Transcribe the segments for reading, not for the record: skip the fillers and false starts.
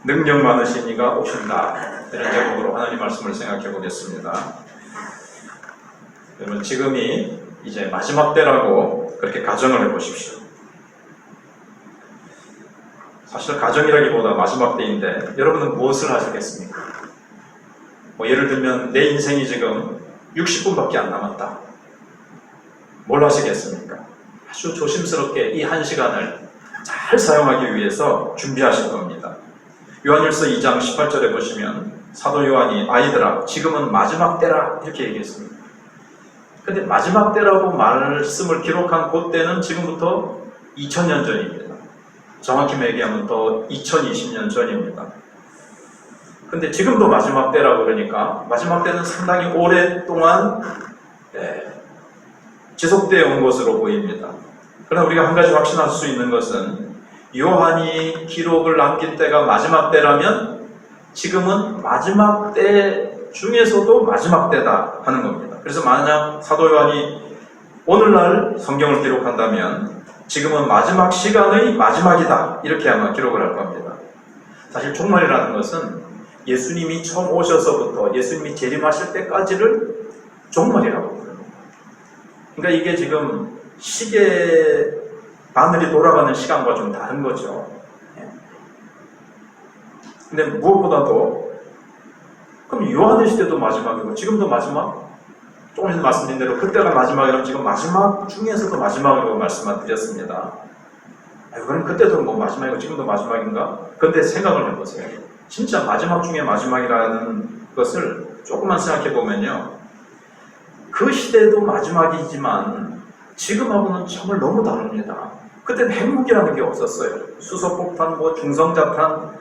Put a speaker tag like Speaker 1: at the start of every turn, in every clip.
Speaker 1: 능력 많으신 이가 오신다. 이런 제목으로 하나님 말씀을 생각해 보겠습니다. 여러분, 지금이 이제 마지막 때라고 그렇게 가정을 해 보십시오. 사실 가정이라기보다 마지막 때인데 여러분은 무엇을 하시겠습니까? 예를 들면 내 인생이 지금 60분밖에 안 남았다. 뭘 하시겠습니까? 아주 조심스럽게 이 한 시간을 잘 사용하기 위해서 준비하실 겁니다. 요한일서 2장 18절에 보시면 사도 요한이 아이들아 지금은 마지막 때라 이렇게 얘기했습니다. 근데 마지막 때라고 말씀을 기록한 그 때는 지금부터 2000년 전입니다. 정확히 얘기하면 더 2020년 전입니다. 근데 지금도 마지막 때라고 그러니까 마지막 때는 상당히 오랫동안 지속되어 온 것으로 보입니다. 그러나 우리가 한 가지 확신할 수 있는 것은 요한이 기록을 남긴 때가 마지막 때라면 지금은 마지막 때 중에서도 마지막 때다 하는 겁니다. 그래서 만약 사도 요한이 오늘날 성경을 기록한다면 지금은 마지막 시간의 마지막이다 이렇게 아마 기록을 할 겁니다. 사실 종말이라는 것은 예수님이 처음 오셔서부터 예수님이 재림하실 때까지를 종말이라고 부릅니다. 그러니까 이게 지금 시계 바늘이 돌아가는 시간과 좀 다른 거죠. 근데 무엇보다도 그럼 요한의 시대도 마지막이고 지금도 마지막? 조금 전에 말씀드린 대로 그때가 마지막이라면 지금 마지막 중에서도 마지막이라고 말씀을 드렸습니다. 그럼 그때도 뭐 마지막이고 지금도 마지막인가? 근데 생각을 해보세요. 진짜 마지막 중에 마지막이라는 것을 조금만 생각해 보면요. 그 시대도 마지막이지만 지금하고는 정말 너무 다릅니다. 그때는 핵무기라는 게 없었어요. 수소폭탄, 중성자탄,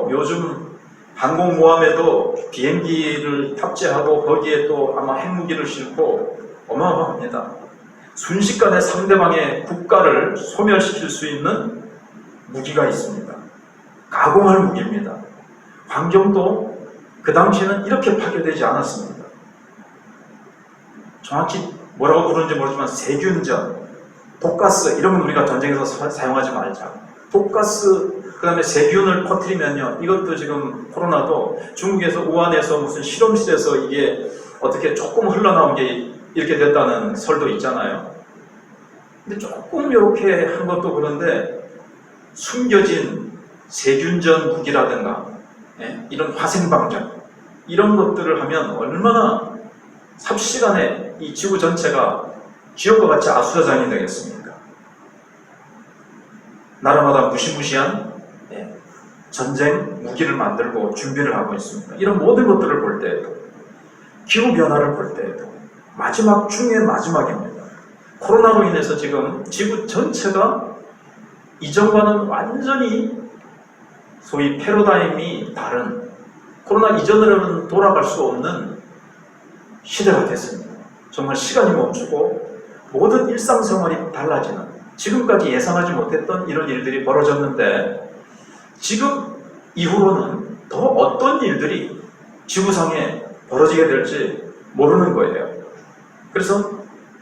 Speaker 1: 요즘 항공모함에도 비행기를 탑재하고 거기에 또 아마 핵무기를 싣고 어마어마합니다. 순식간에 상대방의 국가를 소멸시킬 수 있는 무기가 있습니다. 가공할 무기입니다. 환경도 그 당시에는 이렇게 파괴되지 않았습니다. 정확히 뭐라고 부르는지 모르지만 세균전, 독가스 이런 건 우리가 전쟁에서 사용하지 말자. 독가스 그 다음에 세균을 퍼뜨리면요. 이것도 지금 코로나도 중국에서 우한에서 무슨 실험실에서 이게 어떻게 조금 흘러나온 게 이렇게 됐다는 설도 있잖아요. 근데 조금 이렇게 한 것도 그런데 숨겨진 세균전 무기라든가 이런 화생방전 이런 것들을 하면 얼마나 삽시간에 이 지구 전체가 지옥과 같이 아수라장이 되겠습니까? 나라마다 무시무시한 전쟁 무기를 만들고 준비를 하고 있습니다. 이런 모든 것들을 볼 때에도 기후변화를 볼 때에도 마지막 중에 마지막입니다. 코로나로 인해서 지금 지구 전체가 이전과는 완전히 소위 패러다임이 다른 코로나 이전으로는 돌아갈 수 없는 시대가 됐습니다. 정말 시간이 멈추고 모든 일상생활이 달라지는 지금까지 예상하지 못했던 이런 일들이 벌어졌는데 지금 이후로는 더 어떤 일들이 지구상에 벌어지게 될지 모르는 거예요. 그래서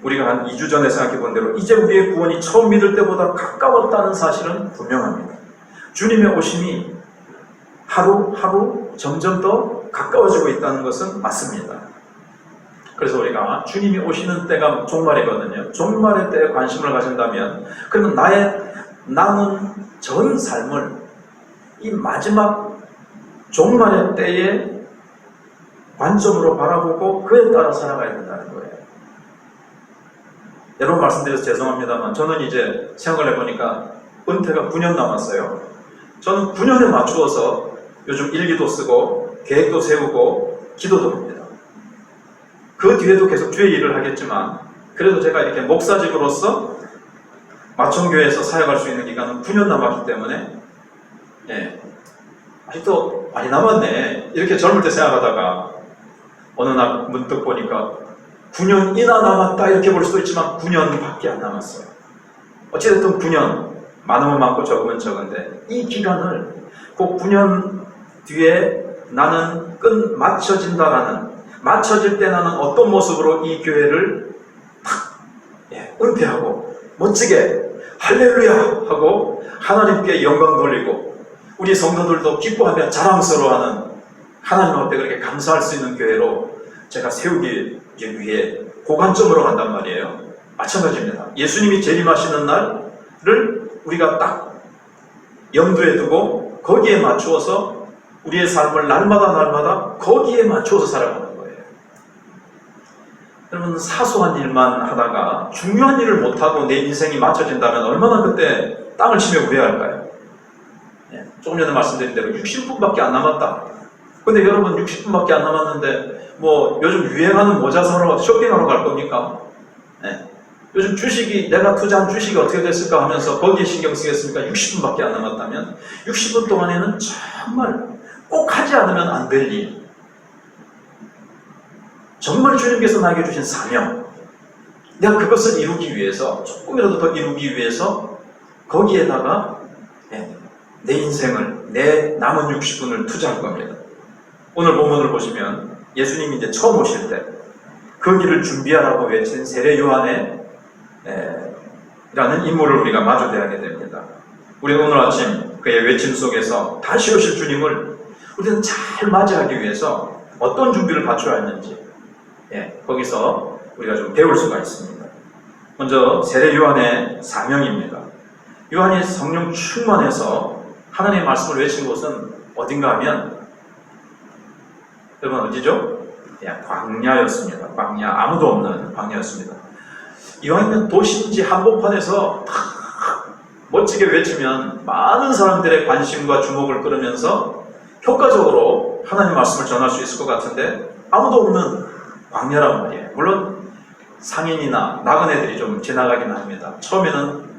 Speaker 1: 우리가 한 2주 전에 생각해 본 대로 이제 우리의 구원이 처음 믿을 때보다 가까웠다는 사실은 분명합니다. 주님의 오심이 하루하루 점점 더 가까워지고 있다는 것은 맞습니다. 그래서 우리가 주님이 오시는 때가 종말이거든요. 종말의 때에 관심을 가진다면 그러면 나의 남은 전 삶을 이 마지막 종말의 때에 관점으로 바라보고 그에 따라 살아가야 된다는 거예요. 여러 번 말씀드려서 죄송합니다만 저는 이제 생각을 해보니까 은퇴가 9년 남았어요. 저는 9년에 맞추어서 요즘 일기도 쓰고 계획도 세우고 기도도 합니다. 그 뒤에도 계속 주의 일을 하겠지만 그래도 제가 이렇게 목사직으로서 마천교회에서 사역할 수 있는 기간은 9년 남았기 때문에 아직도 많이 남았네 이렇게 젊을 때 생각하다가 어느 날 문득 보니까 9년이나 남았다 이렇게 볼 수도 있지만 9년밖에 안 남았어요. 어찌됐든 9년 많으면 많고 적으면 적은데 이 기간을 그 9년 뒤에 나는 맞춰질 때 나는 어떤 모습으로 이 교회를 탁 은퇴하고 멋지게 할렐루야 하고 하나님께 영광 돌리고 우리 성도들도 기뻐하며 자랑스러워하는 하나님 앞에 그렇게 감사할 수 있는 교회로 제가 세우기 위해 고관점으로 간단 말이에요. 마찬가지입니다. 예수님이 재림하시는 날을 우리가 딱 염두에 두고 거기에 맞추어서 우리의 삶을 날마다 거기에 맞추어서 살아가는 거예요. 여러분, 사소한 일만 하다가 중요한 일을 못하고 내 인생이 맞춰진다면 얼마나 그때 땅을 치며 후회할까요? 조금 전에 말씀드린 대로 60분밖에 안 남았다. 근데 여러분 60분밖에 안 남았는데 뭐 요즘 유행하는 모자 사러 쇼핑하러 갈 겁니까? 요즘 주식이 내가 투자한 주식이 어떻게 됐을까 하면서 거기에 신경 쓰겠습니까? 60분밖에 안 남았다면 60분 동안에는 정말 꼭 하지 않으면 안 될 일, 정말 주님께서 나에게 주신 사명, 내가 그것을 이루기 위해서 조금이라도 더 이루기 위해서 거기에다가 내 인생을, 내 남은 60분을 투자할 겁니다. 오늘 본문을 보시면 예수님이 이제 처음 오실 때 그 길을 준비하라고 외친 세례 요한의 라는 인물을 우리가 마주대하게 됩니다. 우리는 오늘 아침 그의 외침 속에서 다시 오실 주님을 우리는 잘 맞이하기 위해서 어떤 준비를 갖춰야 했는지 거기서 우리가 좀 배울 수가 있습니다. 먼저 세례 요한의 사명입니다. 요한이 성령 충만해서 하나님의 말씀을 외친 곳은 어딘가 하면 여러분 어디죠? 광야였습니다. 광야, 아무도 없는 광야였습니다. 이왕이면 도심지 한복판에서 멋지게 외치면 많은 사람들의 관심과 주목을 끌으면서 효과적으로 하나님의 말씀을 전할 수 있을 것 같은데 아무도 없는 광야란 말이에요. 물론 상인이나 나그네들이 좀 지나가긴 합니다. 처음에는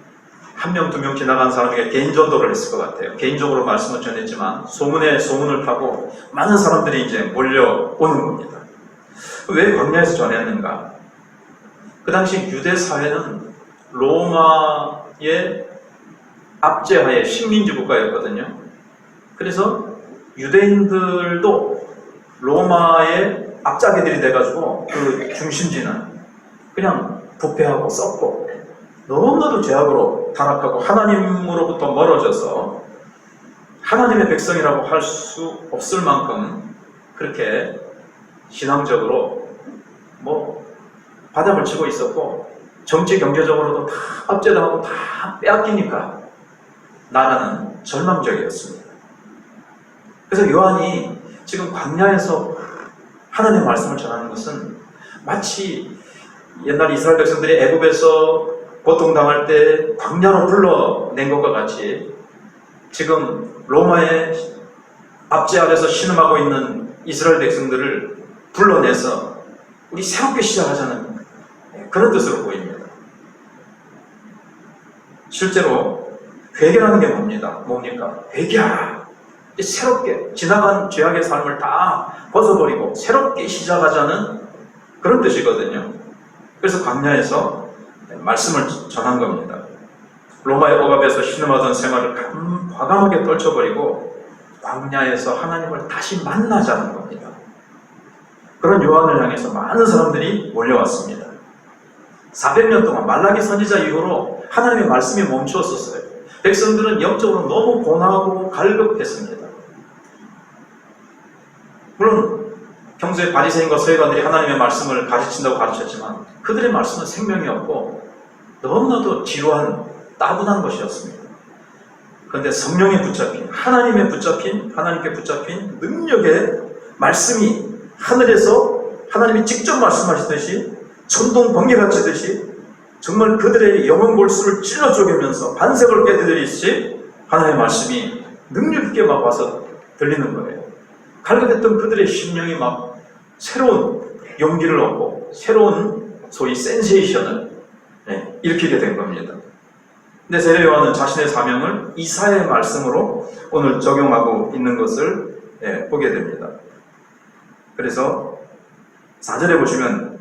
Speaker 1: 한 명, 두 명 지나간 사람에게 개인 전도를 했을 것 같아요. 개인적으로 말씀을 전했지만 소문에 소문을 타고 많은 사람들이 이제 몰려오는 겁니다. 왜 광야에서 전했는가? 그 당시 유대 사회는 로마의 압제하에 식민지 국가였거든요. 그래서 유대인들도 로마의 앞잡이들이 돼가지고 그 중심지는 그냥 부패하고 썩고 너무나도 죄악으로 타락하고 하나님으로부터 멀어져서 하나님의 백성이라고 할 수 없을 만큼 그렇게 신앙적으로 바닥을 치고 있었고 정치 경제적으로도 다 압제당하고 다 빼앗기니까 나라는 절망적이었습니다. 그래서 요한이 지금 광야에서 하나님의 말씀을 전하는 것은 마치 옛날 이스라엘 백성들이 애굽에서 고통당할 때 광야로 불러낸 것과 같이 지금 로마의 압제 아래서 신음하고 있는 이스라엘 백성들을 불러내서 우리 새롭게 시작하자는 그런 뜻으로 보입니다. 실제로 회개라는 게 뭡니까? 회개하라. 새롭게 지나간 죄악의 삶을 다 벗어버리고 새롭게 시작하자는 그런 뜻이거든요. 그래서 광야에서 말씀을 전한 겁니다. 로마의 억압에서 신음하던 생활을 과감하게 떨쳐버리고 광야에서 하나님을 다시 만나자는 겁니다. 그런 요한을 향해서 많은 사람들이 몰려왔습니다. 400년 동안 말라기 선지자 이후로 하나님의 말씀이 멈추었었어요. 백성들은 영적으로 너무 고나고 갈급했습니다. 물론 평소에 바리새인과 서기관들이 하나님의 말씀을 가르친다고 가르쳤지만 그들의 말씀은 생명이 없고 너무나도 지루한 따분한 것이었습니다. 그런데 성령에 붙잡힌 하나님께 붙잡힌 능력의 말씀이 하늘에서 하나님이 직접 말씀하시듯이 천둥 번개가 치듯이 정말 그들의 영혼 골수를 찔러 쪼개면서 반석을 깨뜨리듯이 하나님의 말씀이 능력 있게 막 와서 들리는 거예요. 갈급했던 그들의 심령이 막 새로운 용기를 얻고 새로운 소위 센세이션을 일으키게 된 겁니다. 근데 세례 요한은 자신의 사명을 이사야의 말씀으로 오늘 적용하고 있는 것을 보게 됩니다. 그래서 4절에 보시면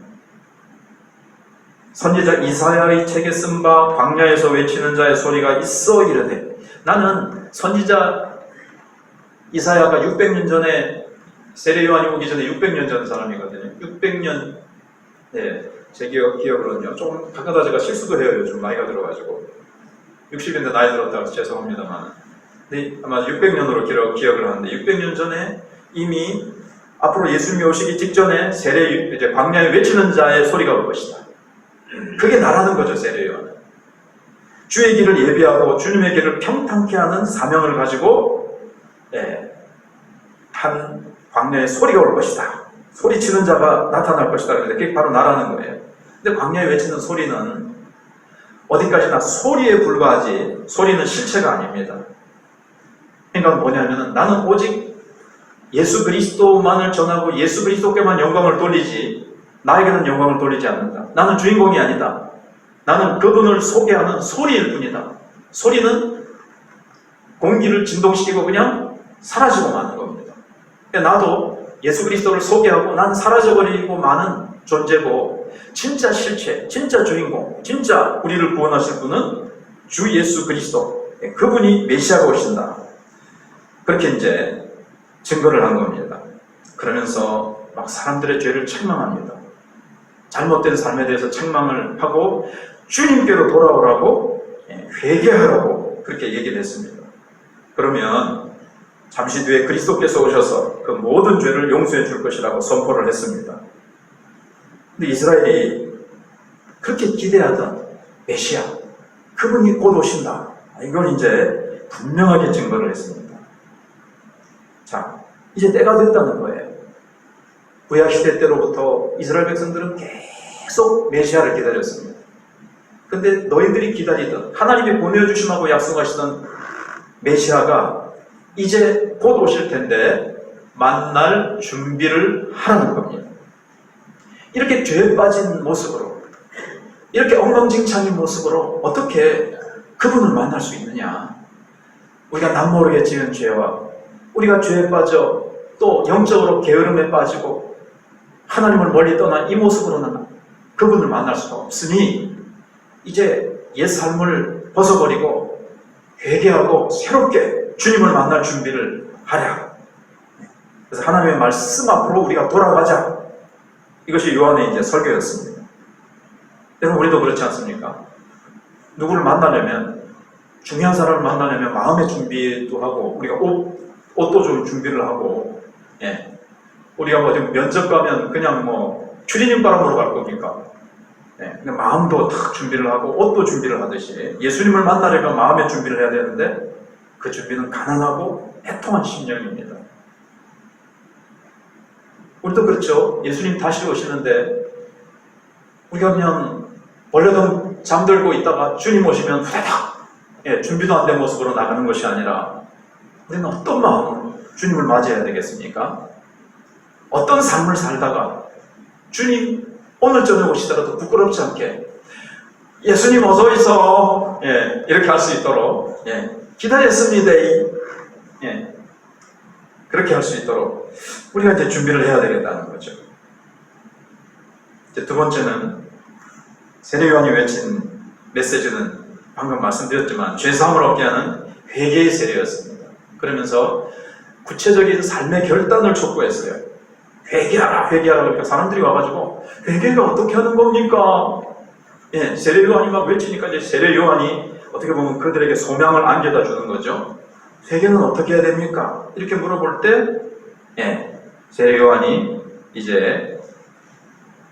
Speaker 1: 선지자 이사야의 책에 쓴 바 광야에서 외치는 자의 소리가 있어 이르되, 나는 선지자 이사야가 600년 전에 세례 요한이 오기 전에 600년 전 사람이거든요. 600년 제 기억으로는요. 조금 가끔가다 제가 실수도 해요. 요즘 나이가 들어가지고. 60인데 나이 들었다고 죄송합니다만. 근데 아마 600년으로 기억을 하는데 600년 전에 이미 앞으로 예수님이 오시기 직전에 세례, 이제 광야에 외치는 자의 소리가 올 것이다. 그게 나라는 거죠, 세례 요한은. 주의 길을 예비하고 주님의 길을 평탄케 하는 사명을 가지고 한 광야에 소리가 올 것이다. 소리치는 자가 나타날 것이다. 그게 바로 나라는 거예요. 근데 광야에 외치는 소리는 어디까지나 소리에 불과하지 소리는 실체가 아닙니다. 그러니까 뭐냐면은 나는 오직 예수 그리스도만을 전하고 예수 그리스도께만 영광을 돌리지 나에게는 영광을 돌리지 않는다. 나는 주인공이 아니다. 나는 그분을 소개하는 소리일 뿐이다. 소리는 공기를 진동시키고 그냥 사라지고 마는 겁니다. 그러니까 나도 예수 그리스도를 소개하고 난 사라져버리고 마는 존재고 진짜 실체, 진짜 주인공, 진짜 우리를 구원하실 분은 주 예수 그리스도, 그분이 메시아가 오신다. 그렇게 이제 증거를 한 겁니다. 그러면서 막 사람들의 죄를 책망합니다. 잘못된 삶에 대해서 책망을 하고 주님께로 돌아오라고 회개하라고 그렇게 얘기를 했습니다. 그러면 잠시 뒤에 그리스도께서 오셔서 그 모든 죄를 용서해 줄 것이라고 선포를 했습니다. 근데 이스라엘이 그렇게 기대하던 메시아, 그분이 곧 오신다. 이걸 이제 분명하게 증거를 했습니다. 자, 이제 때가 됐다는 거예요. 구약시대 때로부터 이스라엘 백성들은 계속 메시아를 기다렸습니다. 근데 너희들이 기다리던 하나님이 보내주심하고 약속하시던 메시아가 이제 곧 오실 텐데 만날 준비를 하라는 겁니다. 이렇게 죄에 빠진 모습으로, 이렇게 엉망진창인 모습으로 어떻게 그분을 만날 수 있느냐. 우리가 남모르게 지은 죄와 우리가 죄에 빠져 또 영적으로 게으름에 빠지고 하나님을 멀리 떠난 이 모습으로는 그분을 만날 수가 없으니 이제 옛 삶을 벗어버리고 회개하고 새롭게 주님을 만날 준비를 하랴. 그래서 하나님의 말씀 앞으로 우리가 돌아가자. 이것이 요한의 이제 설교였습니다. 여러분, 우리도 그렇지 않습니까? 누구를 만나려면, 중요한 사람을 만나려면 마음의 준비도 하고, 우리가 옷도 좀 준비를 하고, 우리가 뭐 좀 면접 가면 그냥 뭐 추리닝 바람으로 갈 겁니까? 그냥 마음도 딱 준비를 하고 옷도 준비를 하듯이 예수님을 만나려면 마음의 준비를 해야 되는데 그 준비는 가난하고 애통한 심령입니다. 우리도 그렇죠. 예수님 다시 오시는데 우리가 그냥 원래는 잠들고 있다가 주님 오시면 후다닥 준비도 안 된 모습으로 나가는 것이 아니라 우리는 어떤 마음으로 주님을 맞이해야 되겠습니까? 어떤 삶을 살다가 주님 오늘 저녁 오시더라도 부끄럽지 않게 예수님 어서 오이소 이렇게 할 수 있도록 기다렸습니다. 그렇게 할 수 있도록 우리가 이제 준비를 해야 되겠다는 거죠. 이제 두 번째는 세례 요한이 외친 메시지는 방금 말씀드렸지만 죄사함을 얻게 하는 회개의 세례였습니다. 그러면서 구체적인 삶의 결단을 촉구했어요. 회개하라, 회개하라. 그러니까 사람들이 와가지고 회개가 어떻게 하는 겁니까? 세례 요한이 막 외치니까 이제 세례 요한이 어떻게 보면 그들에게 소명을 안겨다 주는 거죠. 회개는 어떻게 해야 됩니까? 이렇게 물어볼 때, 세례 요한이 이제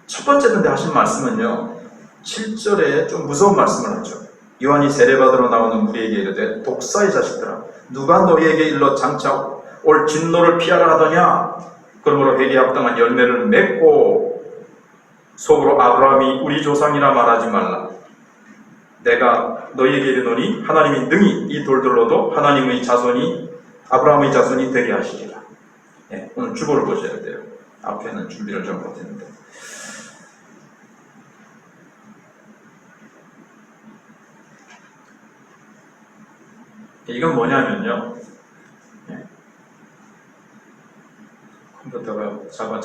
Speaker 1: 첫 번째 때 하신 말씀은요, 7절에 좀 무서운 말씀을 하죠. 요한이 세례받으러 나오는 무리에게 이르되 독사의 자식들아, 누가 너희에게 일러 장차 올 진노를 피하라 하더냐? 그러므로 회개에 합당한 열매를 맺고 속으로 아브라함이 우리 조상이라 말하지 말라. 내가 너희에게 이르노니 하나님이 능히 이 돌들로도 하나님의 자손이 아브라함의 자손이 되게 하시리라. 오늘 주보를 보셔야 돼요. 앞에는 준비를 좀 못했는데. 이건 뭐냐면요. 컴퓨터가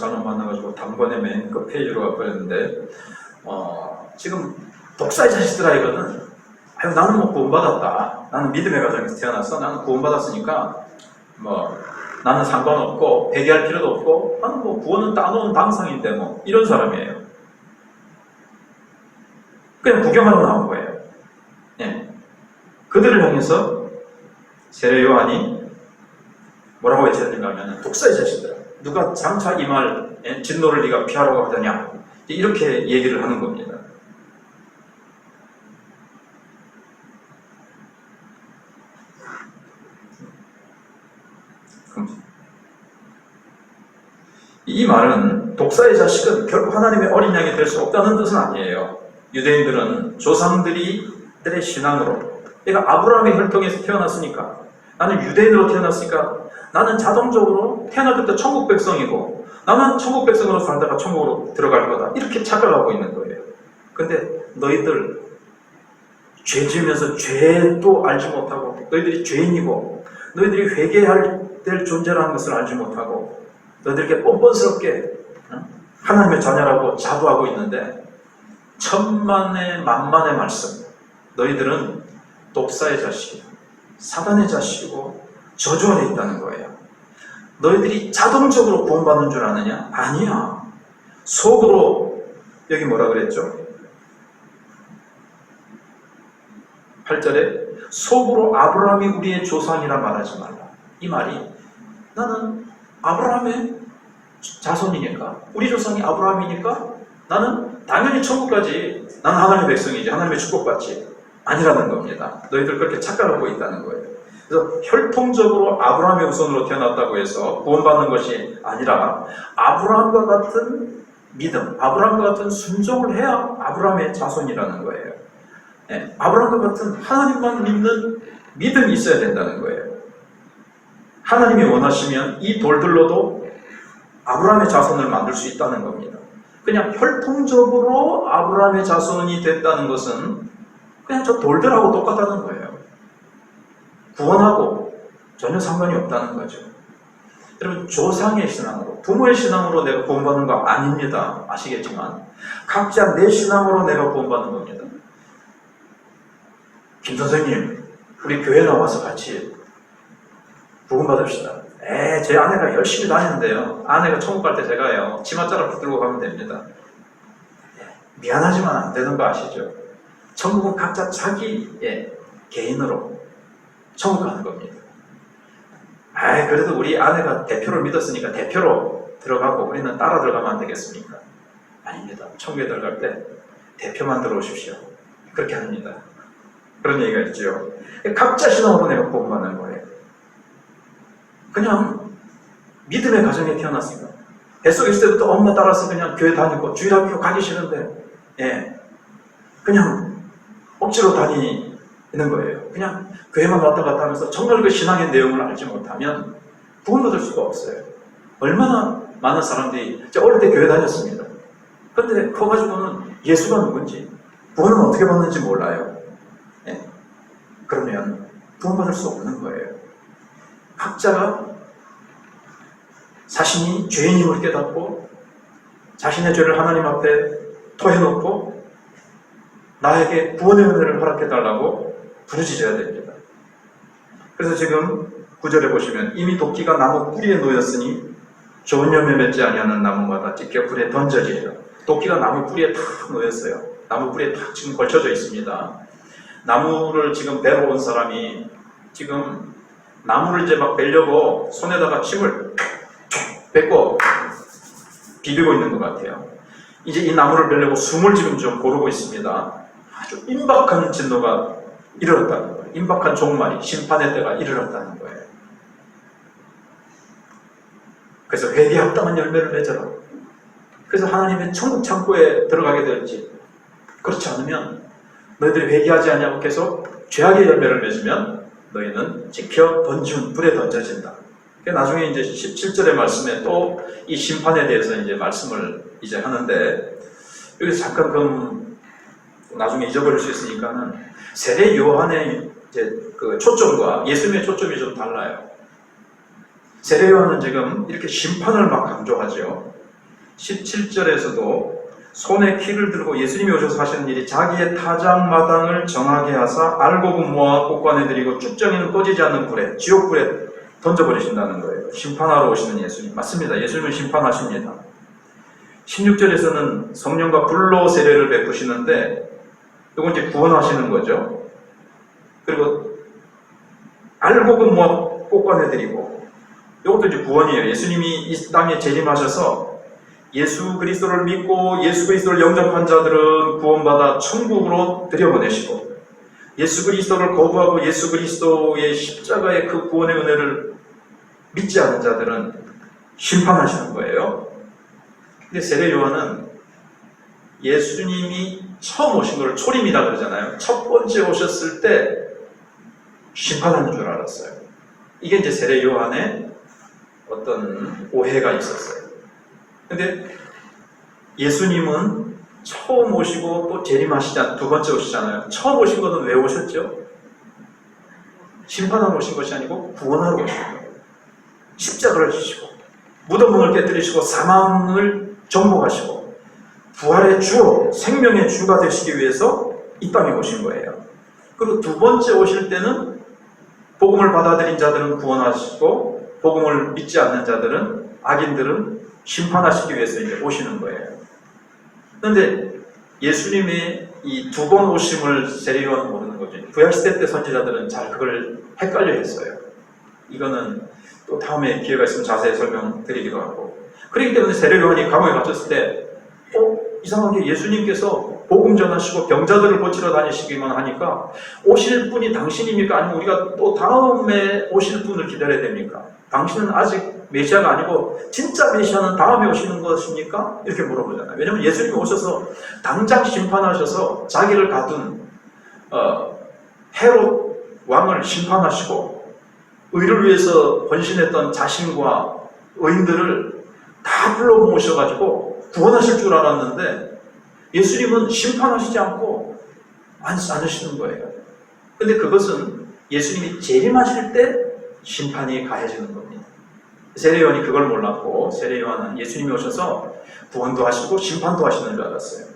Speaker 1: 잘못 만나가지고 단번에 맨 끝 페이지로 가버렸는데, 지금 독사의 자식들아 이거는, 나는 뭐 구원받았다. 나는 믿음의 가정에서 태어나서 나는 구원받았으니까, 나는 상관없고, 회개할 필요도 없고, 나는 뭐 구원은 따놓은 당상인데 뭐, 이런 사람이에요. 그냥 구경하러 나온 거예요. 그들을 향해서 세례 요한이 뭐라고 외쳤는가 하면 독사의 자식들아, 누가 장차 이 말 진노를 네가 피하라고 하더냐, 이렇게 얘기를 하는 겁니다. 이 말은 독사의 자식은 결국 하나님의 어린 양이 될 수 없다는 뜻은 아니에요. 유대인들은 조상들의 신앙으로, 내가 아브라함의 혈통에서 태어났으니까, 나는 유대인으로 태어났으니까 나는 자동적으로 태어날 때부터 천국 백성이고 나는 천국 백성으로 살다가 천국으로 들어갈 거다, 이렇게 착각하고 있는 거예요. 근데 너희들 죄 지으면서 죄도 알지 못하고, 너희들이 죄인이고 너희들이 회개해야 될 존재라는 것을 알지 못하고, 너희들에게 뻔뻔스럽게 하나님의 자녀라고 자부하고 있는데, 천만의 만만의 말씀, 너희들은 독사의 자식이고 사단의 자식이고 저주 안에 있다는 거예요. 너희들이 자동적으로 구원받는 줄 아느냐? 아니야. 속으로, 여기 뭐라 그랬죠? 8절에 속으로 아브라함이 우리의 조상이라 말하지 말라. 이 말이, 나는 아브라함의 자손이니까, 우리 조상이 아브라함이니까 나는 당연히 천국까지, 나는 하나님의 백성이지, 하나님의 축복받지, 아니라는 겁니다. 너희들 그렇게 착각하고 있다는 거예요. 그래서 혈통적으로 아브라함의 후손으로 태어났다고 해서 구원받는 것이 아니라, 아브라함과 같은 믿음, 아브라함과 같은 순종을 해야 아브라함의 자손이라는 거예요. 네, 아브라함과 같은 하나님만 믿는 믿음이 있어야 된다는 거예요. 하나님이 원하시면 이 돌들로도 아브라함의 자손을 만들 수 있다는 겁니다. 그냥 혈통적으로 아브라함의 자손이 됐다는 것은 그냥 저 돌들하고 똑같다는 거예요. 구원하고 전혀 상관이 없다는 거죠. 여러분, 조상의 신앙으로, 부모의 신앙으로 내가 구원받는 거 아닙니다. 아시겠지만 각자 내 신앙으로 내가 구원받는 겁니다. 김 선생님, 우리 교회 나와서 같이 구원받읍시다. 제 아내가 열심히 다니는데요, 아내가 천국 갈 때 제가요 치맛자락 붙들고 가면 됩니다. 미안하지만 안 되는 거 아시죠? 천국은 각자 자기의 개인으로 천국 가는 겁니다. 그래도 우리 아내가 대표를 믿었으니까 대표로 들어가고 우리는 따라 들어가면 안 되겠습니까? 아닙니다. 천국에 들어갈 때 대표만 들어오십시오. 그렇게 합니다. 그런 얘기가 있죠. 각자 신앙으로 내가 구원받는 거예요. 그냥 믿음의 가정에 태어났으니까, 뱃속에 있을 때부터 엄마 따라서 그냥 교회 다니고 주일학교 가기 싫은데 그냥 억지로 다니는 거예요. 그냥 교회만 왔다 갔다 하면서 정말 그 신앙의 내용을 알지 못하면 구원받을 수가 없어요. 얼마나 많은 사람들이, 제가 어릴 때 교회 다녔습니다. 그런데 커가지고는 예수가 누군지, 구원은 어떻게 받는지 몰라요. 그러면 구원받을 수 없는 거예요. 각자가 자신이 죄인임을 깨닫고 자신의 죄를 하나님 앞에 토해놓고 나에게 구원의 은혜를 허락해달라고 부르짖어야 됩니다. 그래서 지금 9절에 보시면, 이미 도끼가 나무 뿌리에 놓였으니 좋은 열매 맺지 아니하는 나무마다 찢겨 불에 던져지리라. 도끼가 나무 뿌리에 탁 놓였어요. 나무 뿌리에 탁 지금 걸쳐져 있습니다. 나무를 지금 베러 온 사람이 지금 나무를 이제 막 베려고 손에다가 침을 뱉고 비비고 있는 것 같아요. 이제 이 나무를 베려고 숨을 지금 좀 고르고 있습니다. 아주 임박한 진노가 이르렀다는 거예요. 임박한 종말이, 심판의 때가 이르렀다는 거예요. 그래서 회개합당한 열매를 맺어라. 그래서 하나님의 천국 창고에 들어가게 될지, 그렇지 않으면 너희들이 회개하지 않냐고 계속 죄악의 열매를 맺으면 너희는 찍혀 던지운 불에 던져진다. 나중에 이제 17절의 말씀에 또 이 심판에 대해서 이제 말씀을 이제 하는데, 여기서 잠깐 그럼 나중에 잊어버릴 수 있으니까는 세례 요한의 이제 그 초점과 예수님의 초점이 좀 달라요. 세례 요한은 지금 이렇게 심판을 막 강조하죠. 17절에서도 손에 키를 들고 예수님이 오셔서 하시는 일이 자기의 타작마당을 정하게 하사 알곡은 모아 곳간에 들이고 쭉정이는 꺼지지 않는 불에, 지옥불에 던져버리신다는 거예요. 심판하러 오시는 예수님. 맞습니다. 예수님은 심판하십니다. 16절에서는 성령과 불로 세례를 베푸시는데, 이건 이제 구원하시는 거죠. 그리고 알고 뭐 꽃관해드리고. 이것도 이제 구원이에요. 예수님이 이 땅에 재림하셔서 예수 그리스도를 믿고 예수 그리스도를 영접한 자들은 구원받아 천국으로 들여보내시고, 예수 그리스도를 거부하고 예수 그리스도의 십자가의 그 구원의 은혜를 믿지 않은 자들은 심판하시는 거예요. 근데 세례 요한은 예수님이 처음 오신 걸 초림이라 그러잖아요. 첫 번째 오셨을 때 심판하는 줄 알았어요. 이게 이제 세례 요한의 어떤 오해가 있었어요. 근데 예수님은 처음 오시고 또 재림하시자 두 번째 오시잖아요. 처음 오신 것은 왜 오셨죠? 심판하러 오신 것이 아니고 구원하러 오신 거예요. 십자가를 지시고 무덤을 깨뜨리시고 사망을 정복하시고 부활의 주, 생명의 주가 되시기 위해서 이 땅에 오신 거예요. 그리고 두 번째 오실 때는 복음을 받아들인 자들은 구원하시고 복음을 믿지 않는 자들은, 악인들은 심판하시기 위해서 이제 오시는 거예요. 그런데 예수님의 이 두 번 오심을 세례 요한은 모르는 거죠. 구약시대 때 선지자들은 잘 그걸 헷갈려 했어요. 이거는 또 다음에 기회가 있으면 자세히 설명드리기도 하고. 그렇기 때문에 세례 요한이 감옥에 갇혔을 때 이상하게 예수님께서 복음 전하시고 병자들을 고치러 다니시기만 하니까 오실 분이 당신입니까? 아니면 우리가 또 다음에 오실 분을 기다려야 됩니까? 당신은 아직 메시아가 아니고 진짜 메시아는 다음에 오시는 것입니까? 이렇게 물어보잖아요. 왜냐하면 예수님이 오셔서 당장 심판하셔서 자기를 가둔 헤롯 왕을 심판하시고 의를 위해서 헌신했던 자신과 의인들을 다 불러 모으셔가지고 구원하실 줄 알았는데 예수님은 심판하시지 않고 않으시는 거예요. 근데 그것은 예수님이 재림하실 때 심판이 가해지는 겁니다. 세례 요한이 그걸 몰랐고 세례 요한은 예수님이 오셔서 구원도 하시고 심판도 하시는 줄 알았어요.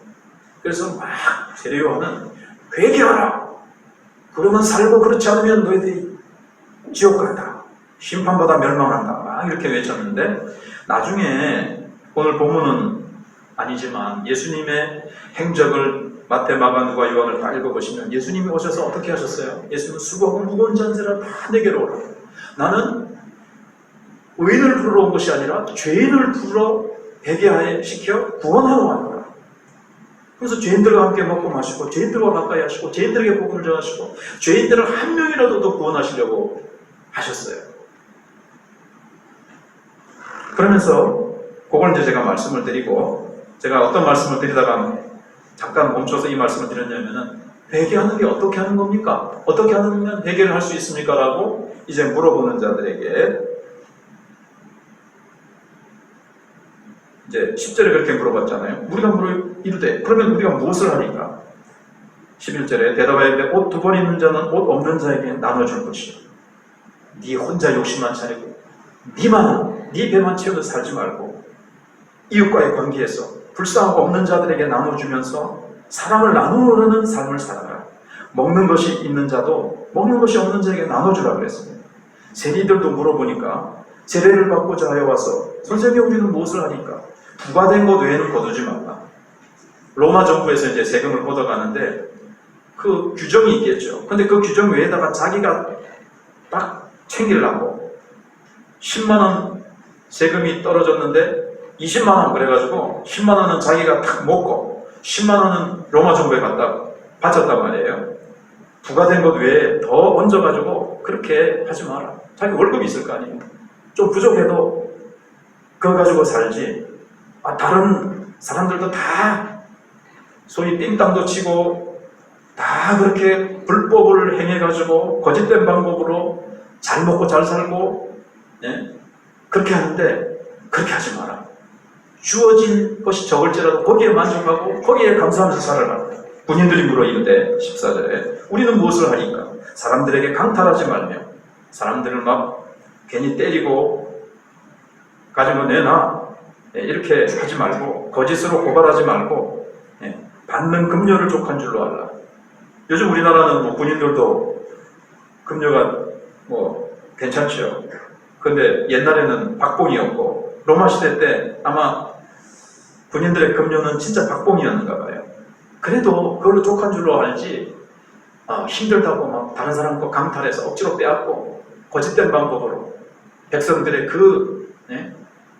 Speaker 1: 그래서 막 세례 요한은 회개하라. 그러면 살고 그렇지 않으면 너희들이 지옥 간다. 심판받아 멸망한다. 막 이렇게 외쳤는데 나중에 오늘 본문은 아니지만 예수님의 행적을 마태, 마가, 누가, 요한을 다 읽어보시면 예수님이 오셔서 어떻게 하셨어요? 예수님은 수고하고 무거운 잔세라 다 내게로 오라. 나는 의인을 부르러 온 것이 아니라 죄인을 부르러 회개하여 시켜 구원하러 왔노라. 그래서 죄인들과 함께 먹고 마시고 죄인들과 가까이 하시고 죄인들에게 복음을 전하시고 죄인들을 한 명이라도 더 구원하시려고 하셨어요. 그러면서 그걸 이제 제가 말씀을 드리고, 제가 어떤 말씀을 드리다가 잠깐 멈춰서 이 말씀을 드렸냐면은 회개하는 게 어떻게 하는 겁니까? 어떻게 하면 회개를 할 수 있습니까? 라고 이제 물어보는 자들에게 이제 10절에 그렇게 물어봤잖아요. 우리가 이르되 그러면 우리가 무엇을 하니까? 11절에 대답하여 이르되 옷 두 벌 있는 자는 옷 없는 자에게 나눠줄 것이요. 네 혼자 욕심만 차리고 네 배만 채워서 살지 말고 이웃과의 관계에서 불쌍하고 없는 자들에게 나눠주면서 사람을 나누는 삶을 살아라. 먹는 것이 있는 자도 먹는 것이 없는 자에게 나눠주라 그랬습니다. 세리들도 물어보니까 세례를 받고자 하여 와서 선생님 우리는 무엇을 하니까? 부과된 것 외에는 거두지 말라. 로마 정부에서 이제 세금을 걷어가는데 그 규정이 있겠죠. 근데 그 규정 외에다가 자기가 딱 챙기려고 10만원 세금이 떨어졌는데 20만원 그래가지고 10만원은 자기가 탁 먹고 10만원은 로마 정부에 갖다 바쳤단 말이에요. 부과된 것 외에 더 얹어가지고 그렇게 하지 마라. 자기 월급이 있을 거 아니에요. 좀 부족해도 그거 가지고 살지. 다른 사람들도 다 소위 띵땅도 치고 다 그렇게 불법을 행해가지고 거짓된 방법으로 잘 먹고 잘 살고 그렇게 하는데 그렇게 하지 마라. 주어진 것이 적을지라도 거기에 만족하고 거기에 감사하면서 살아라. 군인들이 물어 이르되 14절에 우리는 무엇을 하니까? 사람들에게 강탈하지 말며 사람들을 막 괜히 때리고 가지고 내놔 이렇게 하지 말고 거짓으로 고발하지 말고 받는 급료를 족한 줄로 알라. 요즘 우리나라는 뭐 군인들도 급료가 뭐 괜찮죠. 근데 옛날에는 박봉이었고 로마 시대 때 아마 군인들의 급료는 진짜 박봉이었는가 봐요. 그래도 그걸로 족한 줄로 알지 힘들다고 막 다른 사람 거 강탈해서 억지로 빼앗고 거짓된 방법으로 백성들의 그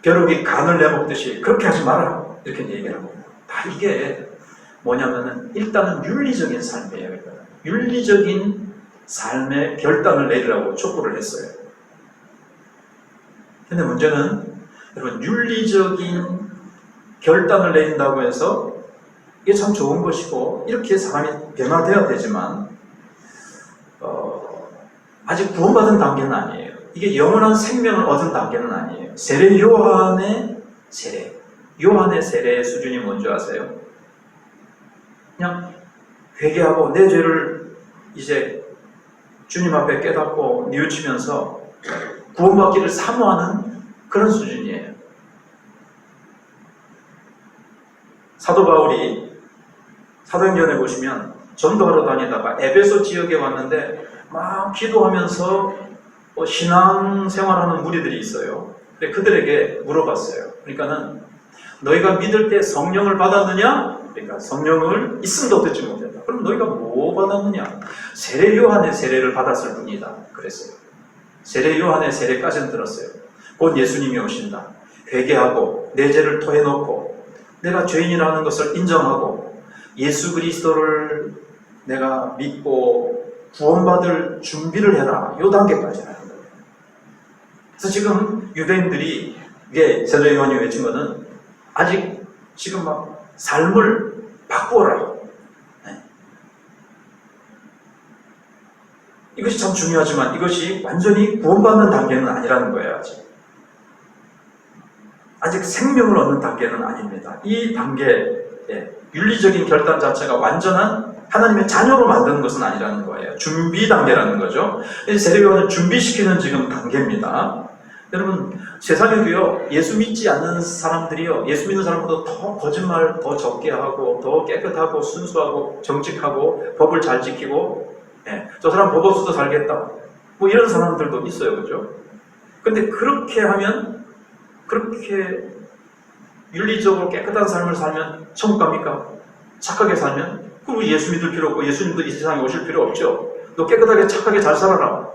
Speaker 1: 벼룩이 간을 내먹듯이 그렇게 하지 마라 이렇게 얘기를 하고, 다 이게 뭐냐면은 일단은 윤리적인 삶이에요. 윤리적인 삶의 결단을 내리라고 촉구를 했어요. 근데 문제는 여러분, 윤리적인 결단을 내린다고 해서 이게 참 좋은 것이고 이렇게 사람이 변화되어야 되지만 아직 구원받은 단계는 아니에요. 이게 영원한 생명을 얻은 단계는 아니에요. 세례 요한의 세례, 요한의 세례의 수준이 뭔지 아세요? 그냥 회개하고 내 죄를 이제 주님 앞에 깨닫고 뉘우치면서 구원받기를 사모하는 그런 수준이에요. 사도 바울이 사도행전에 보시면 전도하러 다니다가 에베소 지역에 왔는데 막 기도하면서 신앙생활하는 무리들이 있어요. 근데 그들에게 물어봤어요. 그러니까는 너희가 믿을 때 성령을 받았느냐? 그러니까 성령을 있음도 듣지 못했다. 그럼 너희가 뭐 받았느냐? 세례 요한의 세례를 받았을 뿐이다. 그랬어요. 세례 요한의 세례까지는 들었어요. 곧 예수님이 오신다. 회개하고 내 죄를 토해놓고 내가 죄인이라는 것을 인정하고 예수 그리스도를 내가 믿고 구원받을 준비를 해라. 요 단계까지 하는 거예요. 그래서 지금 유대인들이 이게 세례 요한이 외친 거는 아직 지금 막 삶을 바꾸어라. 이것이 참 중요하지만 이것이 완전히 구원받는 단계는 아니라는 거예요. 아직 생명을 얻는 단계는 아닙니다. 이 단계, 윤리적인 결단 자체가 완전한 하나님의 자녀로 만드는 것은 아니라는 거예요. 준비 단계라는 거죠. 세례 요한을 준비시키는 지금 단계입니다. 여러분, 세상에도요, 예수 믿지 않는 사람들이요, 예수 믿는 사람보다 더 거짓말 더 적게 하고, 더 깨끗하고, 순수하고, 정직하고, 법을 잘 지키고, 저 사람 법 없어도 살겠다. 뭐 이런 사람들도 있어요. 그죠? 근데 그렇게 하면, 그렇게 윤리적으로 깨끗한 삶을 살면 천국 갑니까? 착하게 살면? 그럼 예수 믿을 필요 없고, 예수님도 이 세상에 오실 필요 없죠? 너 깨끗하게 착하게 잘 살아라.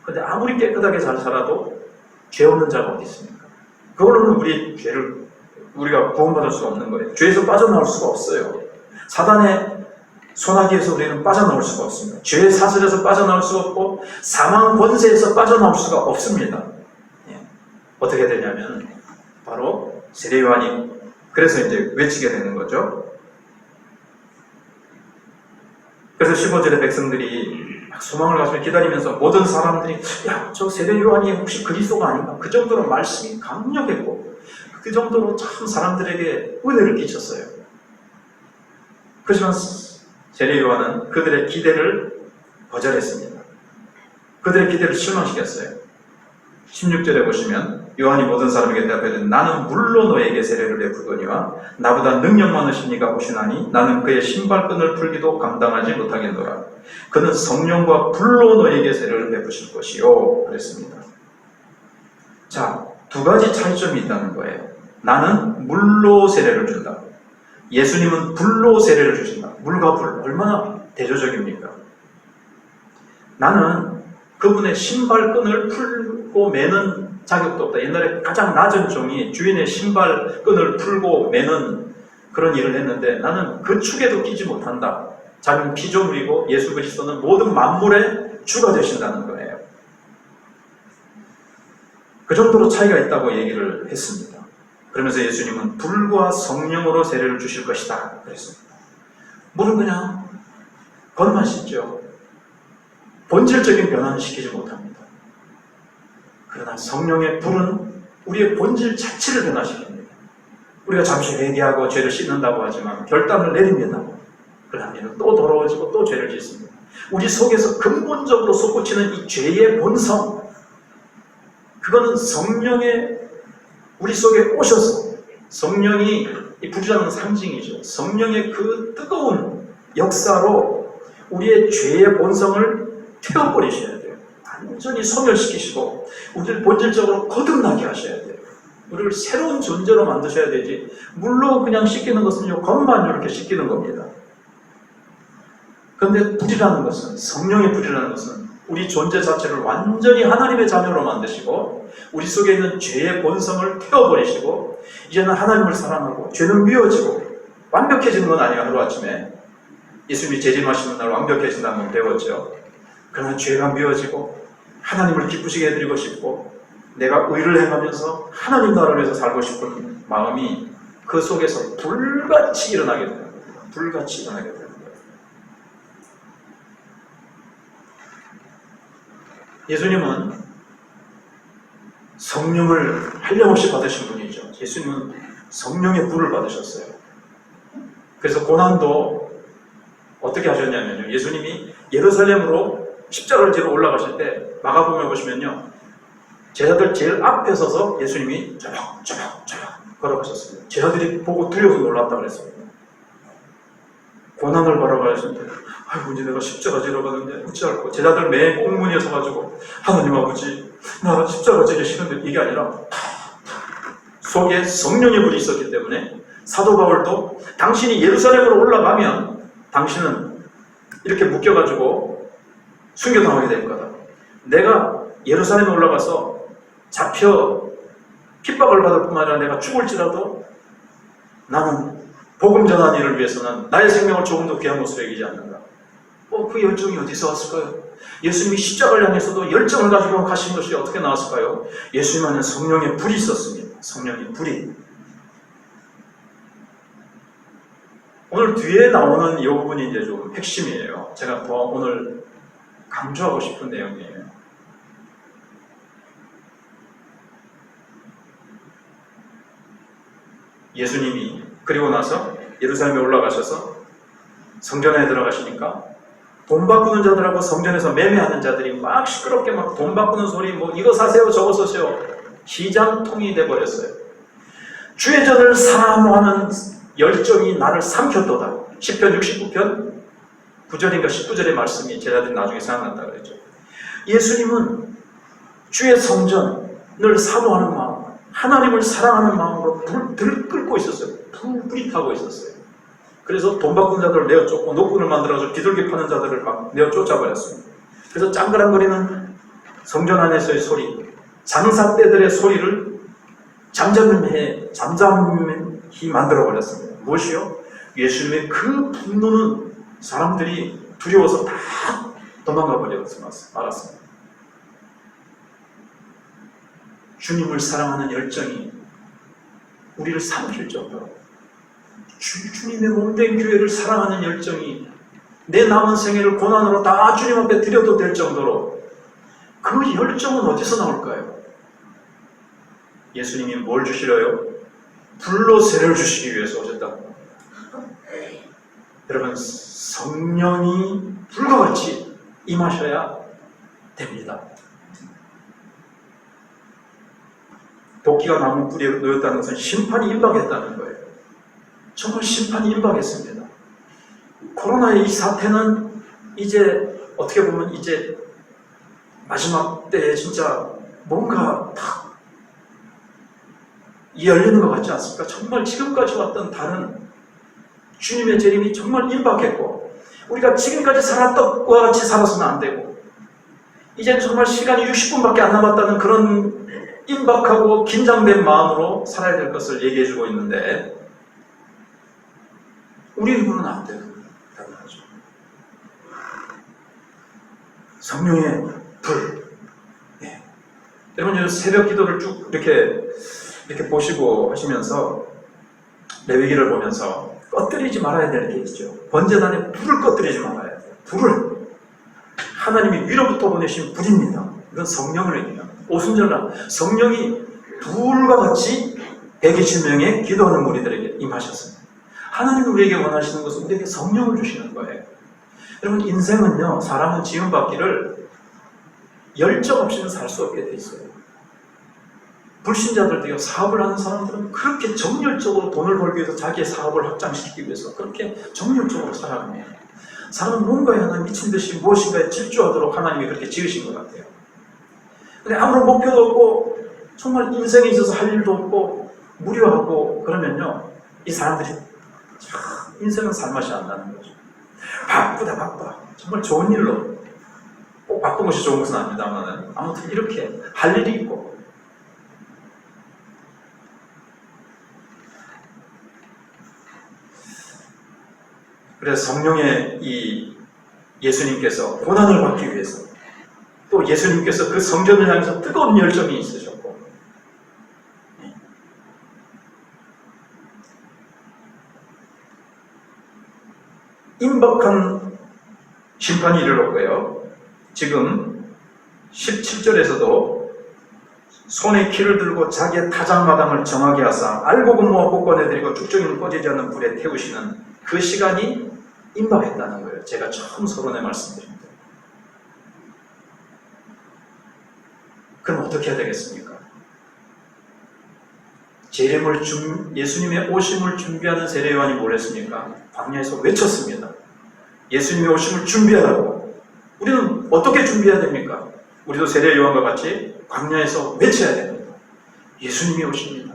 Speaker 1: 근데 아무리 깨끗하게 잘 살아도 죄 없는 자가 어디 있습니까? 그걸로는 우리 죄를 우리가 구원받을 수가 없는 거예요. 죄에서 빠져나올 수가 없어요. 사단의 소나기에서 우리는 빠져나올 수가 없습니다. 죄의 사슬에서 빠져나올 수가 없고 사망 권세에서 빠져나올 수가 없습니다. 어떻게 되냐면 바로 세례 요한이 그래서 이제 외치게 되는 거죠. 그래서 15절에 백성들이 소망을 가지고 기다리면서 모든 사람들이 야, 저 세례 요한이 혹시 그리스도가 아닌가? 그 정도로 말씀이 강력했고 그 정도로 참 사람들에게 은혜를 끼쳤어요. 그렇지만 세례 요한은 그들의 기대를 거절했습니다. 그들의 기대를 실망시켰어요. 16절에 보시면 요한이 모든 사람에게 대답하되 나는 물로 너에게 세례를 베푸거니와 나보다 능력 많으신 이가 오시나니 나는 그의 신발끈을 풀기도 감당하지 못하겠노라. 그는 성령과 불로 너에게 세례를 베푸실 것이요 그랬습니다. 자, 두 가지 차이점이 있다는 거예요. 나는 물로 세례를 준다. 예수님은 불로 세례를 주신다. 물과 불, 얼마나 대조적입니까? 나는 그분의 신발끈을 풀고 매는 자격도 없다. 옛날에 가장 낮은 종이 주인의 신발끈을 풀고 매는 그런 일을 했는데 나는 그 축에도 끼지 못한다. 자기는 피조물이고 예수 그리스도는 모든 만물의 주가 되신다는 거예요. 그 정도로 차이가 있다고 얘기를 했습니다. 그러면서 예수님은 불과 성령으로 세례를 주실 것이다 그랬습니다. 물은 그냥 겉만 씻죠. 본질적인 변화는 시키지 못합니다. 그러나 성령의 불은 우리의 본질 자체를 변화시킵니다. 우리가 잠시 회개하고 죄를 씻는다고 하지만 결단을 내립니다. 그러면 또 더러워지고 또 죄를 짓습니다. 우리 속에서 근본적으로 솟구치는 이 죄의 본성, 그거는 성령의 우리 속에 오셔서 성령이 이 불이라는 상징이죠. 성령의 그 뜨거운 역사로 우리의 죄의 본성을 태워버리셔야 돼요. 완전히 소멸시키시고 우리를 본질적으로 거듭나게 하셔야 돼요. 우리를 새로운 존재로 만드셔야 되지 물로 그냥 씻기는 것은요 겉만 이렇게 씻기는 겁니다. 그런데 불이라는 것은 성령의 불이라는 것은 우리 존재 자체를 완전히 하나님의 자녀로 만드시고 우리 속에 있는 죄의 본성을 태워버리시고 이제는 하나님을 사랑하고 죄는 미워지고 완벽해지는 건 아니에요. 하루아침에 예수님이 재림하시는 날 완벽해진다는 걸 배웠죠. 그러나 죄가 미워지고 하나님을 기쁘시게 해드리고 싶고 내가 의를 행하면서 하나님 나라를 위해서 살고 싶은 마음이 그 속에서 불같이 일어나게 되는 거예요. 불같이 일어나게 되는 거예요. 예수님은 성령을 한량없이 받으신 분이죠. 예수님은 성령의 불을 받으셨어요. 그래서 고난도 어떻게 하셨냐면요. 예수님이 예루살렘으로 십자가를 지러 올라가실 때 마가복음에 보시면요. 제자들 제일 앞에 서서 예수님이 저녁 걸어가셨습니다. 제자들이 보고 두려워서 놀랐다고 그랬습니다. 고난을 바라봐야겠는데 아이고 이제 내가 십자가 지러 가는데 어찌할까. 제자들 맨 꽁문에 서가지고 하나님 아버지 나 십자가 지기 싫은데 이게 아니라 속에 성령의 불이 있었기 때문에 사도 바울도 당신이 예루살렘으로 올라가면 당신은 이렇게 묶여가지고 순교당하게 될 거다. 내가 예루살렘에 올라가서 잡혀 핍박을 받을 뿐만 아니라 내가 죽을지라도 나는 복음 전하는 일을 위해서는 나의 생명을 조금도 귀한 것으로 여기지 않는다. 그 열정이 어디서 왔을까요? 예수님이 십자가를 향해서도 열정을 가지고 가신 것이 어떻게 나왔을까요? 예수님 안에 성령의 불이 있었습니다. 성령의 불이. 오늘 뒤에 나오는 이 부분이 이제 좀 핵심이에요. 제가 더 오늘 강조하고 싶은 내용이에요. 예수님이 그리고 나서 예루살렘에 올라가셔서 성전에 들어가시니까 돈 바꾸는 자들하고 성전에서 매매하는 자들이 막 시끄럽게 막 돈 바꾸는 소리 뭐 이거 사세요 저거 사세요 시장통이 돼버렸어요. 주의 전을 사모하는 열정이 나를 삼켰도다. 10편 69편 9절인가 19절의 말씀이 제자들이 나중에 생각난다 그랬죠. 예수님은 주의 성전을 사모하는 마음, 하나님을 사랑하는 마음으로 불을 끓고 있었어요. 불이 타고 있었어요. 그래서 돈 바꾸는 자들을 내어 쫓고 노끈을 만들어서 비둘기 파는 자들을 막 내어 쫓아버렸습니다. 그래서 짱그랑거리는 성전 안에서의 소리, 장사떼들의 소리를 잠잠히 만들어버렸습니다. 무엇이요? 예수님의 그 분노는 사람들이 두려워서 다 도망가 말았습니다. 주님을 사랑하는 열정이 우리를 삼킬 정도로 주님의 몸된 교회를 사랑하는 열정이 내 남은 생애를 고난으로 다 주님 앞에 드려도 될 정도로 그 열정은 어디서 나올까요? 예수님이 뭘 주시려요? 불로 세례를 주시기 위해서 오셨다고. 여러분 성령이 불과 같이 임하셔야 됩니다. 도끼가 나무 뿌리에 놓였다는 것은 심판이 임박했다는 거예요. 정말 심판이 임박했습니다. 코로나의 이 사태는 이제 어떻게 보면 이제 마지막 때에 진짜 뭔가 탁 열리는 것 같지 않습니까? 정말 지금까지 왔던 다른 주님의 재림이 정말 임박했고 우리가 지금까지 살았던 것과 같이 살아서는 안 되고 이제 정말 시간이 60분밖에 안 남았다는 그런 임박하고 긴장된 마음으로 살아야 될 것을 얘기해주고 있는데 우리 입으로는 안 되는 거죠. 성령의 불. 네. 여러분 새벽 기도를 쭉 이렇게 보시고 하시면서 레위기를 보면서 꺼뜨리지 말아야 될 게 있죠. 번제단에 불을 꺼뜨리지 말아야 돼요. 불을. 하나님이 위로부터 보내신 불입니다. 이건 성령을 얘기해요. 오순절날 성령이 불과 같이 120명의 기도하는 무리들에게 임하셨습니다. 하나님이 우리에게 원하시는 것은 우리에게 성령을 주시는 거예요. 여러분 인생은요, 사람은 지음받기를 열정 없이는 살 수 없게 돼 있어요. 불신자들도요, 사업을 하는 사람들은 그렇게 정열적으로 돈을 벌기 위해서 자기의 사업을 확장시키기 위해서 그렇게 정열적으로 살아갑니다. 사람은 뭔가에 하나 미친 듯이 무엇인가에 집중하도록 하나님이 그렇게 지으신 것 같아요. 근데 아무런 목표도 없고 정말 인생에 있어서 할 일도 없고 무료하고 그러면요, 이 사람들이 인생은 살맛이 안 나는 거죠. 바쁘다 바빠. 정말 좋은 일로 꼭 바쁜 것이 좋은 것은 아닙니다만 아무튼 이렇게 할 일이 있고, 그래서 성령의 이 예수님께서 고난을 받기 위해서, 또 예수님께서 그 성전을 향해서 뜨거운 열정이 있으셨고, 임박한 심판이 이르렀고요. 지금 17절에서도 손에 키를 들고 자기의 타작마당을 정하게 하사 알고 근무하고 꺼내드리고 쭉정이는 꺼지지 않는 불에 태우시는 그 시간이 임박했다는 거예요. 제가 처음 서론에 말씀드립니다. 그럼 어떻게 해야 되겠습니까? 예수님의 오심을 준비하는 세례 요한이 뭘 했습니까? 광야에서 외쳤습니다. 예수님의 오심을 준비하라고. 우리는 어떻게 준비해야 됩니까? 우리도 세례 요한과 같이 광야에서 외쳐야 됩니다. 예수님이 오십니다.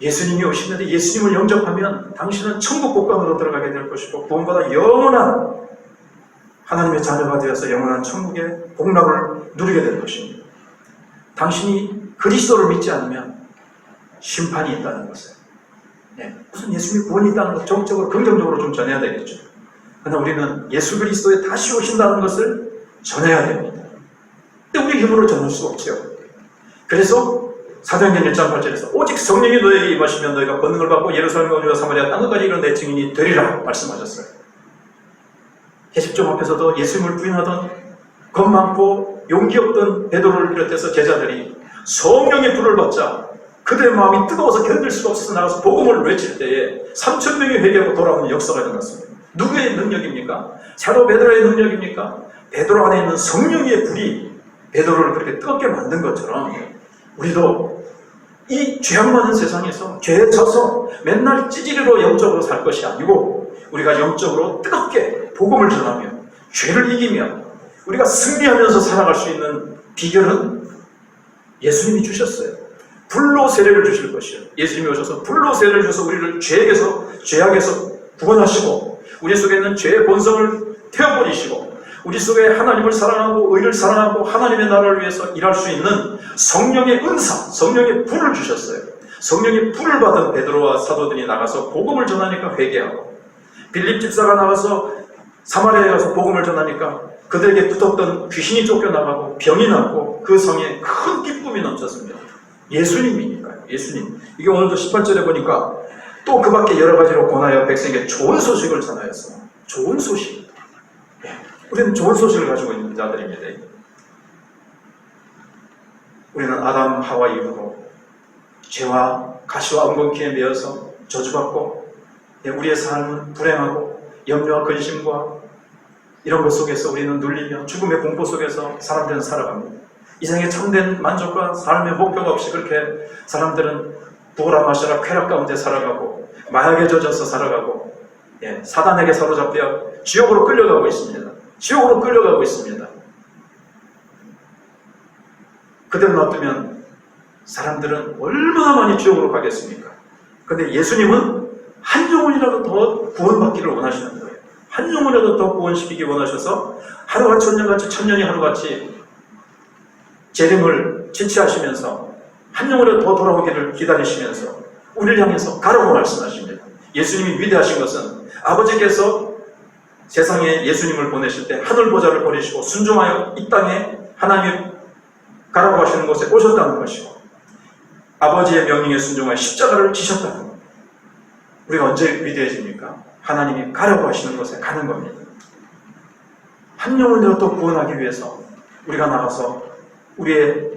Speaker 1: 예수님이 오시는데 예수님을 영접하면 당신은 천국 복강으로 들어가게 될 것이고 구원받아 영원한 하나님의 자녀가 되어서 영원한 천국의 복락을 누리게 될 것입니다. 당신이 그리스도를 믿지 않으면 심판이 있다는 것을, 무슨 예수님의 구원이 있다는 것 정적으로 긍정적으로 좀 전해야 되겠죠. 그러나 우리는 예수 그리스도에 다시 오신다는 것을 전해야 됩니다. 근데 우리 힘으로 전할 수 없죠. 그래서 사도행전 1장 8절에서 오직 성령이 너에게 임하시면 너희가 권능을 받고 예루살렘과 유다 사마리아 땅끝까지 이르러 내 증인이 되리라 말씀하셨어요. 계십종 앞에서도 예수님을 부인하던 겁 많고 용기 없던 베드로를 비롯해서 제자들이 성령의 불을 받자 그들의 마음이 뜨거워서 견딜 수가 없어서 나가서 복음을 외칠 때에 3,000명이 회개하고 돌아오는 역사가 일어났습니다. 누구의 능력입니까? 사도 베드로의 능력입니까? 베드로 안에 있는 성령의 불이 베드로를 그렇게 뜨겁게 만든 것처럼 우리도 이 죄악 많은 세상에서 죄에 져서 맨날 찌질이로 영적으로 살 것이 아니고 우리가 영적으로 뜨겁게 복음을 전하며 죄를 이기며 우리가 승리하면서 살아갈 수 있는 비결은 예수님이 주셨어요. 불로 세례를 주실 것이요. 예수님이 오셔서 불로 세례를 주셔서 우리를 죄악에서 구원하시고 우리 속에 있는 죄의 본성을 태워버리시고 우리 속에 하나님을 사랑하고 의를 사랑하고 하나님의 나라를 위해서 일할 수 있는 성령의 은사, 성령의 불을 주셨어요. 성령의 불을 받은 베드로와 사도들이 나가서 복음을 전하니까 회개하고 빌립 집사가 나가서 사마리아에 가서 복음을 전하니까 그들에게 붙었던 귀신이 쫓겨나가고 병이 났고 그 성에 큰 기쁨이 넘쳤습니다. 예수님이니까요. 예수님. 이게 오늘도 18절에 보니까 또 그 밖에 여러 가지로 권하여 백성에게 좋은 소식을 전하였어. 좋은 소식. 우리는 좋은 소식을 가지고 있는 자들입니다. 우리는 아담 하와 이후로 죄와 가시와 엉겅퀴에 매여서 저주받고 우리의 삶은 불행하고 염려와 근심과 이런 것 속에서 우리는 눌리며 죽음의 공포 속에서 사람들은 살아갑니다. 이 생에 참된 만족과 삶의 목표가 없이 그렇게 사람들은 부어라 마셔라 쾌락 가운데 살아가고 마약에 젖어서 살아가고 사단에게 사로잡혀 지옥으로 끌려가고 있습니다. 지옥으로 끌려가고 있습니다. 그대로 놔두면 사람들은 얼마나 많이 지옥으로 가겠습니까? 그런데 예수님은 한 영혼이라도 더 구원받기를 원하시는 거예요. 한 영혼이라도 더 구원시키기 원하셔서 하루가 천년같이 천년이 하루같이 재림을 지체하시면서 한 영혼이라도 더 돌아오기를 기다리시면서 우리를 향해서 가라고 말씀하십니다. 예수님이 위대하신 것은 아버지께서 세상에 예수님을 보내실 때 하늘 보좌를 버리시고 순종하여 이 땅에 하나님이 가라고 하시는 곳에 오셨다는 것이고 아버지의 명령에 순종하여 십자가를 지셨다는 것. 우리가 언제 위대해집니까? 하나님이 가라고 하시는 곳에 가는 겁니다. 한 영혼이라도 구원하기 위해서 우리가 나가서 우리의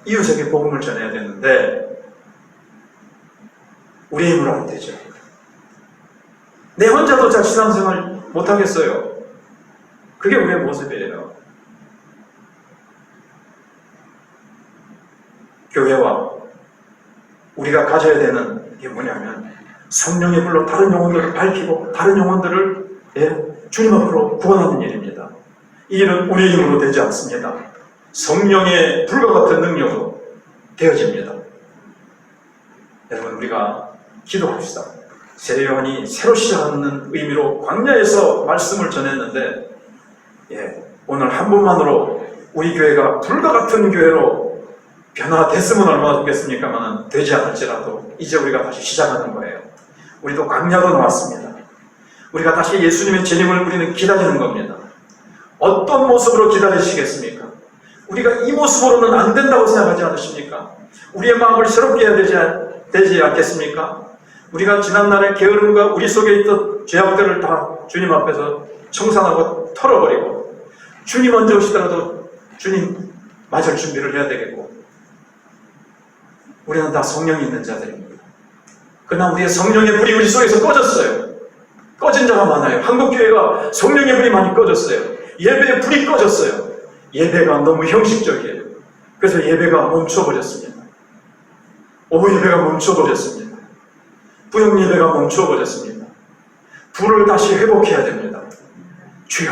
Speaker 1: 이웃에게 복음을 전해야 되는데 우리의 힘으로 안 되죠. 내 혼자도 잘 신앙생활 못하겠어요. 그게 우리의 모습이에요. 교회와 우리가 가져야 되는 게 뭐냐면 성령의 불로 다른 영혼들을 밝히고 다른 영혼들을 주님 앞으로 구원하는 일입니다. 이 일은 우리의 힘으로 되지 않습니다. 성령의 불과 같은 능력으로 되어집니다. 여러분 우리가 기도합시다. 세례 요한이 새로 시작하는 의미로 광야에서 말씀을 전했는데 오늘 한 분만으로 우리 교회가 불과 같은 교회로 변화됐으면 얼마나 좋겠습니까만 되지 않을지라도 이제 우리가 다시 시작하는 거예요. 우리도 광야로 나왔습니다. 우리가 다시 예수님의 재림을 우리는 기다리는 겁니다. 어떤 모습으로 기다리시겠습니까? 우리가 이 모습으로는 안 된다고 생각하지 않으십니까? 우리의 마음을 새롭게 해야 되지 않겠습니까? 우리가 지난날의 게으름과 우리 속에 있던 죄악들을 다 주님 앞에서 청산하고 털어버리고 주님 먼저 오시더라도 주님 맞을 준비를 해야 되겠고, 우리는 다 성령이 있는 자들입니다. 그러나 우리의 성령의 불이 우리 속에서 꺼졌어요. 꺼진 자가 많아요. 한국교회가 성령의 불이 많이 꺼졌어요. 예배의 불이 꺼졌어요. 예배가 너무 형식적이에요. 그래서 예배가 멈춰버렸습니다. 오후 예배가 멈춰버렸습니다. 부영 예배가 멈춰버렸습니다. 불을 다시 회복해야 됩니다. 주여,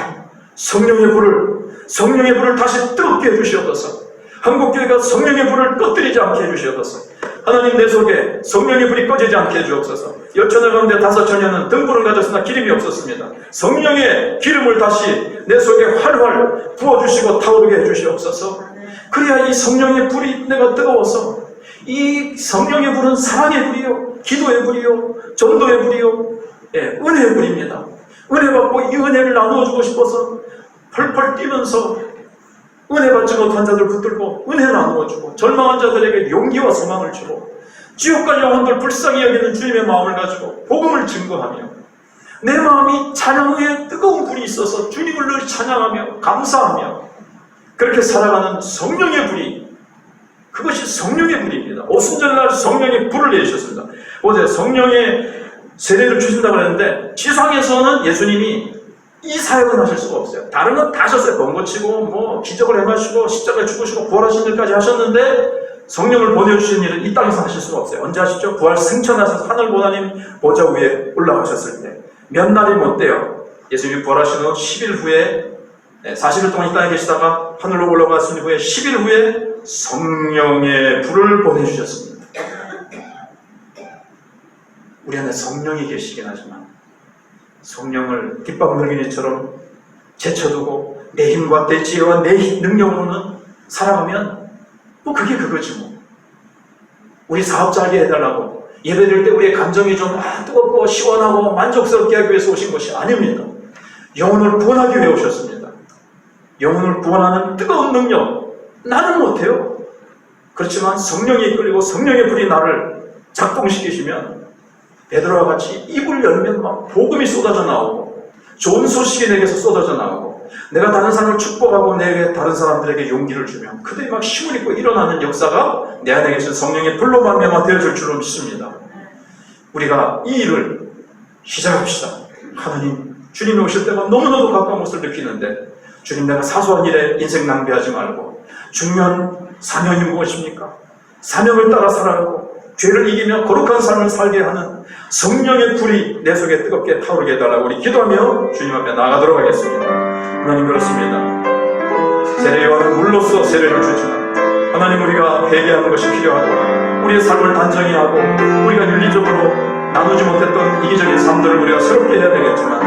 Speaker 1: 성령의 불을 다시 뜨겁게 해주시옵소서. 한국교회가 성령의 불을 꺼뜨리지 않게 해주시옵소서. 하나님, 내 속에 성령의 불이 꺼지지 않게 해주옵소서. 여처녀 가운데 5처녀는 등불을 가졌으나 기름이 없었습니다. 성령의 기름을 다시 내 속에 활활 부어주시고 타오르게 해주시옵소서. 그래야 이 성령의 불이 내가 뜨거워서, 이 성령의 불은 사랑의 불이요, 기도의 불이요, 전도의 불이요, 은혜의 불입니다. 은혜 받고 이 은혜를 나누어주고 싶어서 펄펄 뛰면서 은혜 받지 못한 자들 붙들고 은혜 나누어주고, 절망한 자들에게 용기와 소망을 주고, 지옥 갈 영혼들 불쌍히 여기는 주님의 마음을 가지고 복음을 증거하며, 내 마음이 찬양의 뜨거운 불이 있어서 주님을 늘 찬양하며 감사하며 그렇게 살아가는 성령의 불이, 그것이 성령의 불입니다. 오순절날 성령의 불을 내주셨습니다. 어제 성령의 세례를 주신다고 했는데, 지상에서는 예수님이 이 사역은 하실 수가 없어요. 다른 건 다 하셨어요. 번고치고 기적을 행하시고 십자가에 죽으시고 부활하신 일까지 하셨는데, 성령을 보내주신 일은 이 땅에서 하실 수가 없어요. 언제 하시죠? 부활 승천하셔서 하늘 보나님 보좌 위에 올라가셨을 때. 몇 날이 못 돼요. 예수님이 부활하신 후 10일 후에, 40일 동안 이 땅에 계시다가 하늘로 올라가신 후에 10일 후에 성령의 불을 보내주셨습니다. 우리 안에 성령이 계시긴 하지만 성령을 깃밥 늘기니처럼 제쳐두고 내 힘과 내 지혜와 내 능력으로는 살아가면 그게 그거지 뭐. 우리 사업 잘게 해달라고 예배드릴 때 우리의 감정이 좀 뜨겁고 시원하고 만족스럽게 하기 위해서 오신 것이 아닙니다. 영혼을 구원하기 위해 오셨습니다. 영혼을 구원하는 뜨거운 능력, 나는 못해요. 그렇지만 성령이 이끌리고 성령의 불이 나를 작동시키시면 베드로와 같이 입을 열면 막 복음이 쏟아져 나오고, 좋은 소식이 내게서 쏟아져 나오고, 내가 다른 사람을 축복하고 내게 다른 사람들에게 용기를 주면 그들이 막 힘을 입고 일어나는 역사가 내 안에 계신 성령의 불로 말미암아 되어질 줄로 믿습니다. 우리가 이 일을 시작합시다. 하나님, 주님이 오실 때가 너무나도 가까운 것을 느끼는데, 주님, 내가 사소한 일에 인생 낭비하지 말고 중요한 사명이 무엇입니까? 사명을 따라 살아가고 죄를 이기며 거룩한 삶을 살게 하는 성령의 불이 내 속에 뜨겁게 타오르게 해달라고 우리 기도하며 주님 앞에 나아가도록 하겠습니다. 하나님, 그렇습니다. 세례 요한은 물로써 세례를 주지만 하나님, 우리가 회개하는 것이 필요하고, 우리의 삶을 단정히 하고 우리가 윤리적으로 나누지 못했던 이기적인 삶들을 우리가 새롭게 해야 되겠지만,